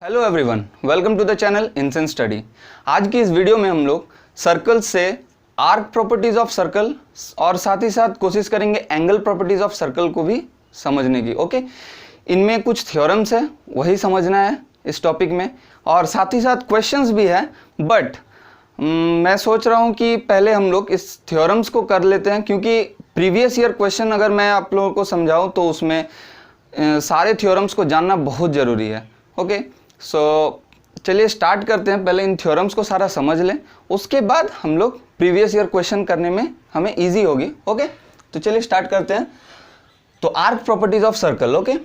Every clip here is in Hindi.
Hello everyone, welcome to the channel incense study. आज की इस वीडियो में हम लोग सर्कल से आर्क प्रॉपर्टीज ऑफ सर्कल और साथ ही साथ कोशिश करेंगे एंगल प्रॉपर्टीज ऑफ सर्कल को भी समझने की। ओके, इनमें कुछ थ्योरम्स है, वही समझना है इस टॉपिक में, और साथ ही साथ क्वेश्चंस भी है। बट मैं सोच रहा हूँ कि पहले हम लोग इस थ्योरम्स को कर लेते हैं, क्योंकि प्रीवियस ईयर क्वेश्चन अगर मैं आप लोगों को समझाऊँ तो उसमें सारे थ्योरम्स को जानना बहुत ज़रूरी है। ओके, सो चलिए स्टार्ट करते हैं। पहले इन थ्योरम्स को सारा समझ लें, उसके बाद हम लोग प्रीवियस ईयर क्वेश्चन करने में हमें इजी होगी। ओके, तो चलिए स्टार्ट करते हैं। तो arc properties of circle. Okay,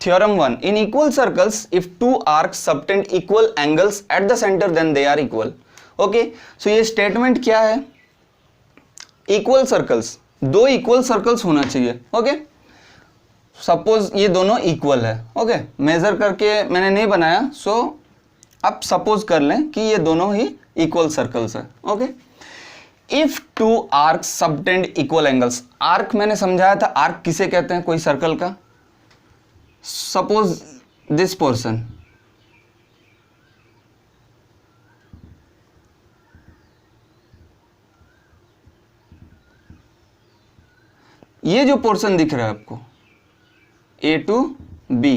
theorem 1, in equal circles if two arcs subtend equal angles at the centre then they are equal. Okay, so ये स्टेटमेंट क्या है? इक्वल सर्कल्स, दो इक्वल सर्कल्स होना चाहिए। ओके, सपोज ये दोनों इक्वल है। ओके, मेजर करके मैंने नहीं बनाया, सो आप सपोज कर लें कि ये दोनों ही इक्वल सर्कल्स है। Okay, if two arc subtend equal angles, arc मैंने समझाया था, आर्क किसे कहते हैं? कोई सर्कल का। सपोज दिस पोर्शन, ये जो पोर्शन दिख रहा है आपको A टू B,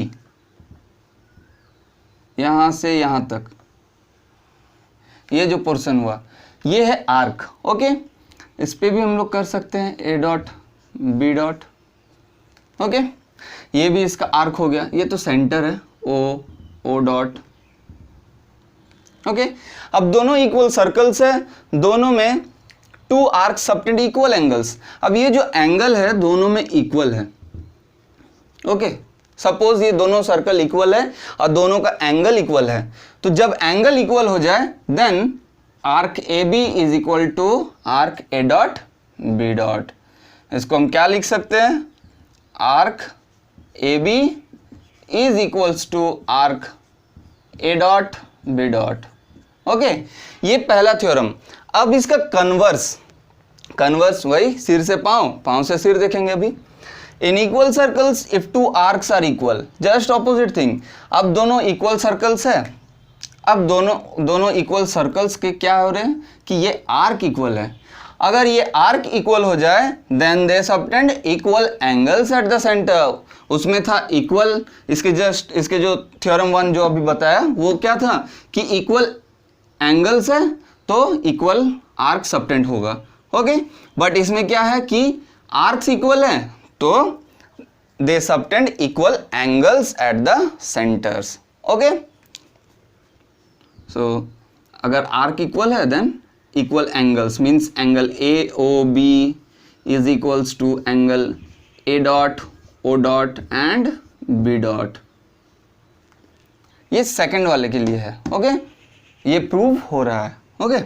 यहां से यहां तक ये जो पोर्शन हुआ ये है आर्क। ओके, इस पे भी हम लोग कर सकते हैं A dot B dot. Okay, ये भी इसका आर्क हो गया। ये तो सेंटर है O डॉट। ओके, अब दोनों इक्वल सर्कल्स है, दोनों में two arc subtend equal angles. अब ये जो एंगल है दोनों में इक्वल है। ओके, सपोज ये दोनों सर्कल इक्वल है और दोनों का एंगल इक्वल है, तो जब एंगल इक्वल हो जाए then arc A B is equal to arc A dot B dot. इसको हम क्या लिख सकते हैं? Arc A B is equals to arc A dot B dot. Okay, ये पहला थ्योरम। अब इसका कन्वर्स वही सिर से पांव, पांव से सिर देखेंगे अभी। In equal circles if two arcs are equal, just opposite thing. अब दोनों इक्वल सर्कल्स है, अब दोनों इक्वल सर्कल्स के क्या हो रहे हैं कि ये आर्क इक्वल है। अगर ये आर्क इक्वल हो जाए then they subtend equal angles at the centre. उसमें था इक्वल, इसके जो थ्योरम 1 जो अभी बताया वो क्या था कि इक्वल एंगल्स है तो इक्वल आर्क सबटेंड होगा। ओके, बट इसमें क्या है कि आर्क्स इक्वल है तो they subtend equal angles at the centres. Okay, so अगर आर्क इक्वल है then equal angles means angle A O B is equals to angle A dot O dot and B dot. ये सेकंड वाले के लिए है। ओके, ये प्रूव हो रहा है। Okay,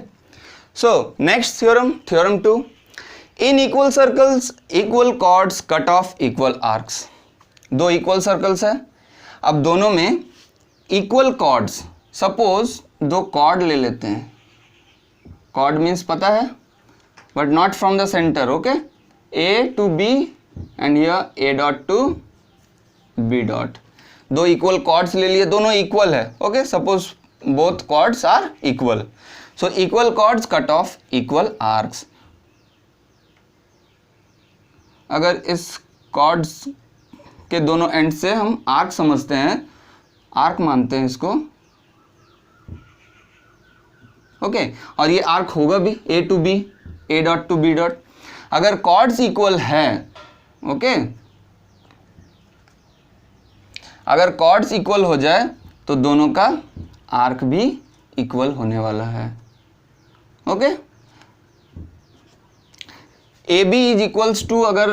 so next theorem 2, in equal circles equal chords cut off equal arcs. दो इक्वल सर्कल्स है, अब दोनों में इक्वल कॉर्ड्स, सपोज दो कॉर्ड ले लेते हैं। कॉर्ड मीन्स पता है, but not from the centre. Okay, A to B and here A dot to B dot. दो इक्वल कॉर्ड्स ले लिए, दोनों इक्वल है। Okay, suppose both chords are equal, so equal chords cut off equal arcs. अगर इस कॉर्ड्स के दोनों एंड से हम आर्क समझते हैं, आर्क मानते हैं इसको। ओके, और ये आर्क होगा भी A to B, A dot to B dot. अगर कॉर्ड्स इक्वल है, ओके, अगर कॉर्ड्स इक्वल हो जाए तो दोनों का आर्क भी इक्वल होने वाला है। Okay, A B is equals to अगर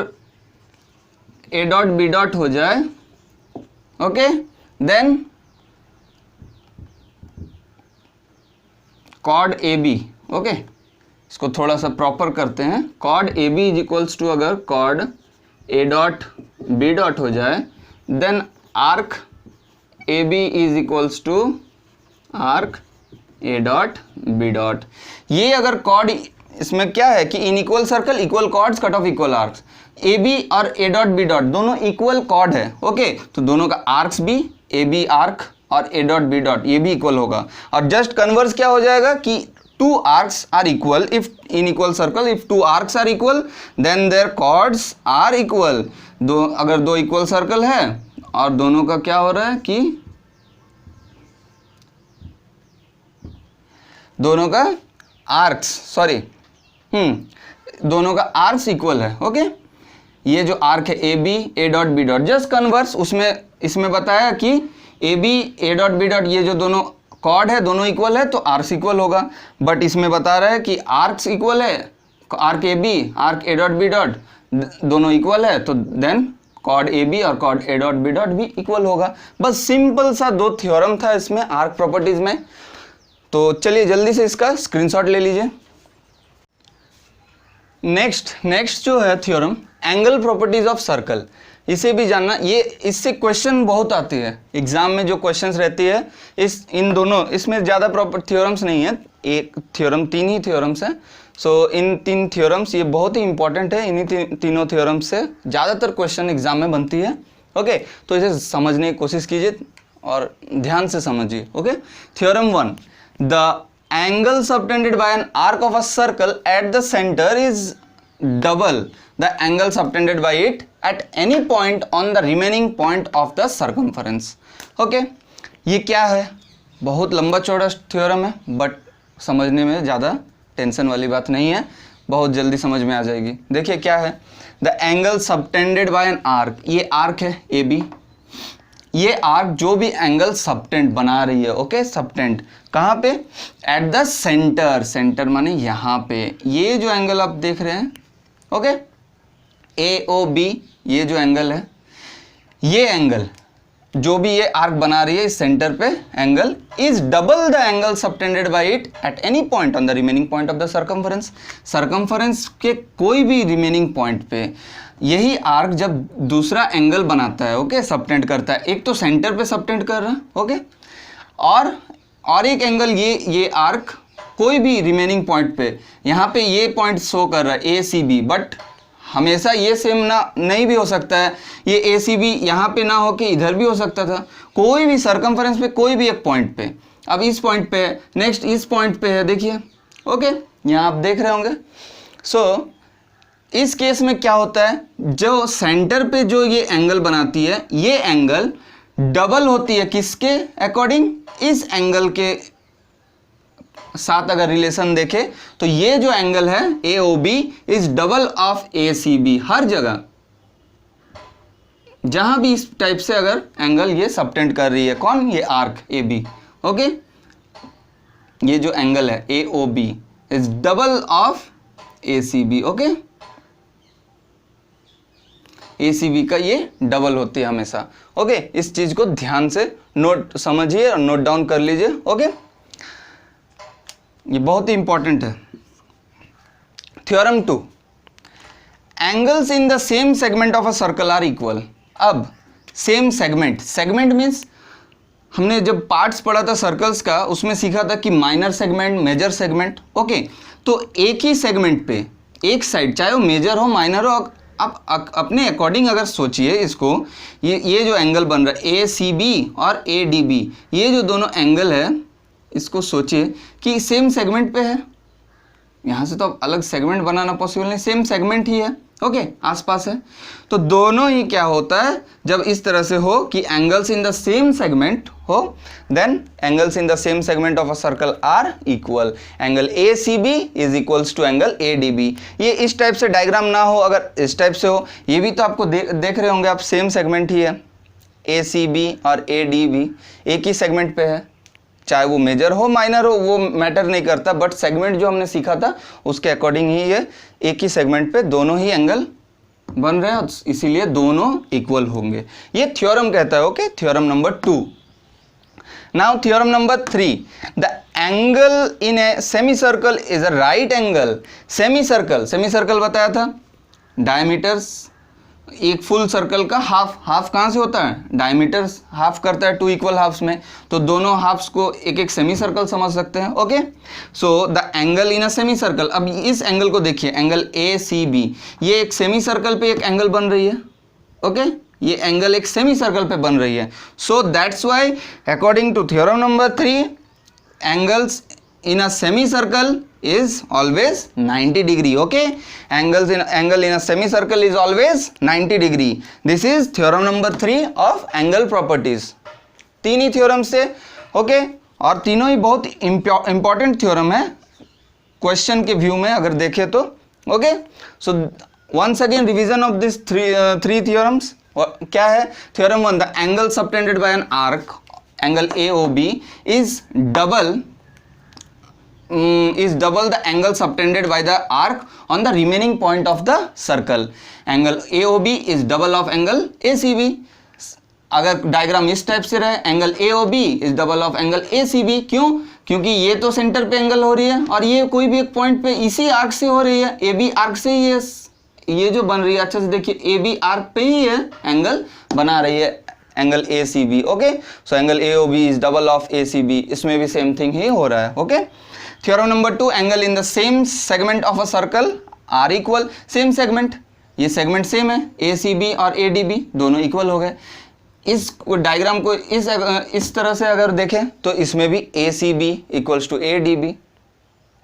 ए डॉट बी डॉट हो जाए, okay, then chord A B. Okay, इसको थोड़ा सा प्रॉपर करते हैं। Chord A B is equals to अगर chord A dot B dot हो जाए then arc A B is equals to arc A dot B dot. ये अगर कॉर्ड, इसमें क्या है कि in equal circle equal chords cut off equal arcs. A B और ए डॉट बी डॉट दोनों इक्वल कॉर्ड है। ओके, तो दोनों का आर्क्स भी ए बी आर्क और ए डॉट बी डॉट ये भी इक्वल होगा। और जस्ट कन्वर्स क्या हो जाएगा कि two arcs are equal if in equal circle, if two arcs are equal then their chords are equal. अगर दो इक्वल सर्कल है और दोनों का क्या हो रहा है कि दोनों का आर्क्स दोनों का आर्क्स इक्वल है। ओके, ये जो आर्क है A B A dot B dot, just converse उसमें इसमें बताया कि A B A dot B dot ये जो दोनों कॉर्ड है दोनों इक्वल है तो आर्क्स इक्वल होगा। बट इसमें बता रहा है कि आर्क्स इक्वल है, arc A B arc A dot B dot दोनों इक्वल है तो देन कॉर्ड ए बी और chord A dot B dot भी इक्वल होगा। बस सिंपल सा दो थ्योरम था इसमें आर्क प्रॉपर्टीज में। तो चलिए जल्दी से इसका स्क्रीनशॉट ले लीजिए। नेक्स्ट जो है theorem angle properties of circle, इसे भी जानना। ये इससे क्वेश्चन बहुत आती है एग्जाम में, जो क्वेश्चंस रहती है इन दोनों, इसमें ज़्यादा प्रॉपर थ्योरम्स नहीं है, एक थ्योरम तीन ही थ्योरम्स है। सो इन तीन थ्योरम्स ये बहुत ही इंपॉर्टेंट है, इन्हीं तीनों थ्योरम्स से ज़्यादातर क्वेश्चन एग्जाम में बनती है। ओके, तो इसे समझने की कोशिश कीजिए और ध्यान से समझिए। Okay, theorem 1, the angle subtended by an arc of a circle at the center is double the angle subtended by it at any point on the remaining point of the circumference. Okay, ये क्या है? बहुत लंबा चौड़ा थ्योरम है बट समझने में ज़्यादा टेंशन वाली बात नहीं है, बहुत जल्दी समझ में आ जाएगी। देखिए क्या है, the angle subtended by an arc, ये आर्क है ए बी, ये आर्क जो भी एंगल सबटेंड बना रही है, ओके, सबटेंड कहाँ पे? एट द सेंटर, सेंटर माने यहाँ पे, ये जो एंगल आप देख रहे हैं, ओके, ए ओ बी, ये जो एंगल है, ये एंगल जो भी ये आर्क बना रही है इस सेंटर पे angle is double the angle subtended bye it at any point on the remaining point of the circumference. Circumference के कोई भी रिमेनिंग पॉइंट पे यही आर्क जब दूसरा एंगल बनाता है, ओके, सबटेंड करता है, एक तो सेंटर पे सबटेंड कर रहा है, ओके, और एक एंगल ये आर्क कोई भी रिमेनिंग पॉइंट पे, यहाँ पे ये पॉइंट शो कर रहा है ए सी बी, बट हमेशा ये सेम ना नहीं भी हो सकता है, ये ए सी बी यहाँ पे ना हो कि इधर भी हो सकता था, कोई भी सर्कमफरेंस पे कोई भी एक पॉइंट पे, अब इस पॉइंट पे है, नेक्स्ट इस पॉइंट पे है, देखिए, ओके, यहाँ आप देख रहे होंगे। सो इस केस में क्या होता है, जो सेंटर पे जो ये एंगल बनाती है, ये एंगल डबल होती है किसके अकॉर्डिंग? इस एंगल के साथ अगर रिलेशन देखे तो ये जो एंगल है A O B is double of A C B. हर जगह जहां भी इस टाइप से अगर एंगल ये सबटेंड कर रही है, कौन? ये आर्क ए बी, ओके, ये जो एंगल है A O B is double of A C B, okay, A C B का ये डबल होती है हमेशा। ओके, इस चीज को ध्यान से नोट समझिए और नोट डाउन कर लीजिए। ओके, ये बहुत ही इंपॉर्टेंट है। Theorem 2, angles in the same segment of a circle are equal. अब सेम सेगमेंट, सेगमेंट मीन्स हमने जब पार्ट्स पढ़ा था सर्कल्स का उसमें सीखा था कि minor segment, major segment, okay, तो एक ही सेगमेंट पे एक साइड, चाहे वो मेजर हो माइनर हो, आप अपने अकॉर्डिंग अगर सोचिए इसको, ये जो एंगल बन रहा है ए सी बी और ए डी बी, ये जो दोनों एंगल है इसको सोचिए कि सेम सेगमेंट पे है, यहाँ से तो अब अलग सेगमेंट बनाना पॉसिबल नहीं, सेम सेगमेंट ही है, ओके, आसपास है, तो दोनों ही क्या होता है जब इस तरह से हो कि angles in the same segment हो, then angles in the same segment of a circle are equal. Angle A C B is equals to angle A D B. ये इस टाइप से डायग्राम ना हो, अगर इस टाइप से हो, ये भी तो आपको देख रहे होंगे आप, सेम सेगमेंट ही है, ए सी बी और ए डी बी एक ही सेगमेंट पे है, चाहे वो मेजर हो माइनर हो वो मैटर नहीं करता, बट सेगमेंट जो हमने सीखा था उसके अकॉर्डिंग ही ये एक ही सेगमेंट पे दोनों ही एंगल बन रहे हैं, इसीलिए दोनों इक्वल होंगे, ये थ्योरम कहता है। Okay, theorem number 2। Now theorem number 3, the angle in a semi circle is a right angle. Semi circle बताया था, डायमीटर्स, एक फुल सर्कल का हाफ कहाँ से होता है? डायमीटर हाफ करता है 2 इक्वल हाफ्स में, तो दोनों हाफ्स को एक एक सेमी सर्कल समझ सकते हैं। Okay, so the angle in a semi circle, अब इस एंगल को देखिए, एंगल ए सी बी, ये एक सेमी सर्कल पे एक एंगल बन रही है, ओके, ये एंगल एक सेमी सर्कल पे बन रही है. So that's why according to theorem number 3 angles in a semicircle is always 90 degree. Okay, angle in a semicircle is always 90 degree. This is theorem number 3 of angle properties. तीन ही थ्योरम से. ओके, और तीनों ही बहुत इंपॉर्टेंट थ्योरम है क्वेश्चन के व्यू में अगर देखें तो. Okay, so once again revision of this three theorems. क्या है? Theorem 1, the angle subtended by an arc angle AOB is double the angle subtended by the arc on the remaining point of the circle. Angle AOB is double of angle ACB. अगर डायग्राम इस टाइप से रहे, angle AOB is double of angle ACB. क्यों? क्योंकि ये तो सेंटर पे एंगल हो रही है और ये कोई भी एक पॉइंट पे इसी आर्क से हो रही है, AB आर्क से ही ये जो बन रही है. अच्छे से देखिए, AB आर्क पे ही है एंगल बना रही है, angle ACB. Okay, so angle AOB is double of ACB. इसमें भी सेम थिंग ही हो रहा है. Okay, theorem number 2, angle in the same segment of a circle are equal. Same segment, ये सेगमेंट सेम है, ACB और ADB दोनों इक्वल हो गए. इस डायग्राम को इस तरह से अगर देखें तो इसमें भी ACB इक्वल्स टू ADB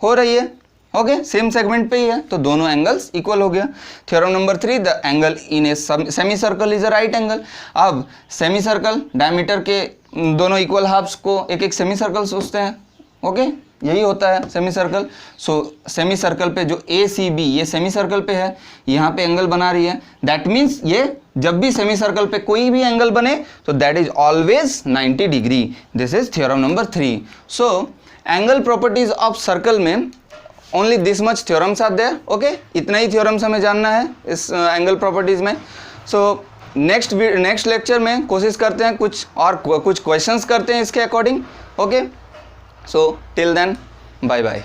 हो रही है. ओके, सेम सेगमेंट पे ही है तो दोनों एंगल्स इक्वल हो गया. Theorem number 3, the angle in a semi circle is a right angle. अब सेमी सर्कल डायमीटर के दोनों इक्वल हाफ्स को एक एक सेमी सर्कल सोचते हैं. ओके, यही होता है सेमी सर्कल. सो सेमी सर्कल पे जो ACB ये सेमी सर्कल पे है, यहाँ पे एंगल बना रही है. दैट मीन्स ये जब भी सेमी सर्कल पे कोई भी एंगल बने तो that is always 90 degree. This is theorem number 3. So angle properties of circle में only this much theorems are there. Okay, इतना ही थ्योरम्स हमें जानना है इस एंगल प्रॉपर्टीज में. सो नेक्स्ट लेक्चर में कोशिश करते हैं कुछ क्वेश्चंस करते हैं इसके according. Okay, so till then, bye bye.